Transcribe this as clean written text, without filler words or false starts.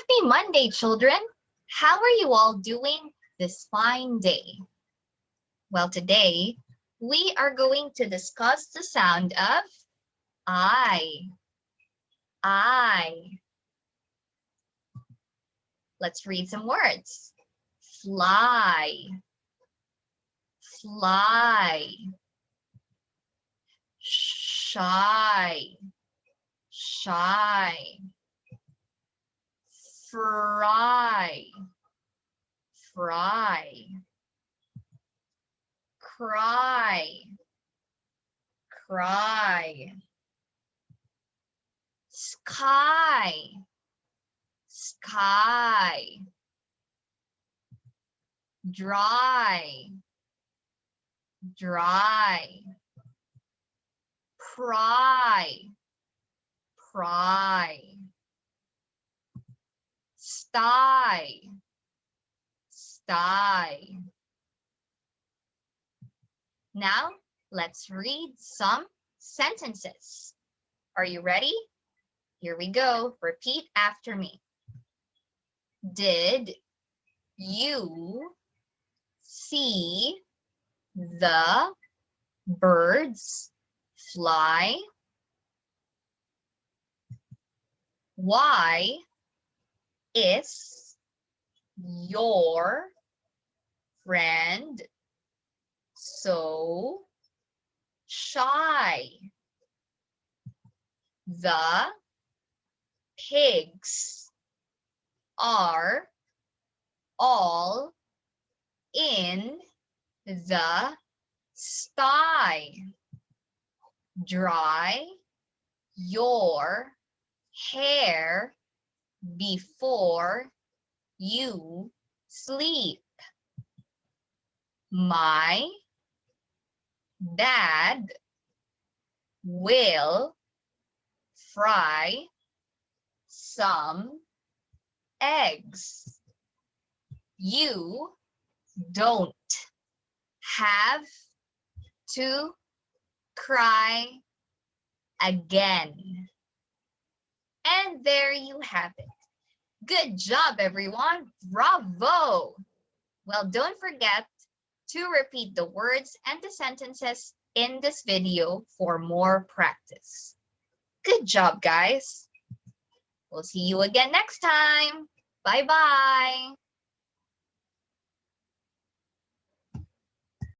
Happy Monday, children! How are you all doing this fine day? Well, today we are going to discuss the sound of I. I. Let's read some words. Fly. Fly. Shy. Shy. Fry. Fry. Cry. Cry. Sky. Sky. Dry. Dry. Pry. Pry. Sty. Sty. Now, let's read some sentences. Are you ready? Here we go. Repeat after me. Did you see the birds fly? Why is your friend so shy? The pigs are all in the sty. Dry your hair before you sleep. My dad will fry some eggs. You don't have to cry again. And there you have it. Good job, everyone. Bravo. Well, don't forget to repeat the words and the sentences in this video for more practice. Good job, guys. We'll see you again next time. Bye-bye.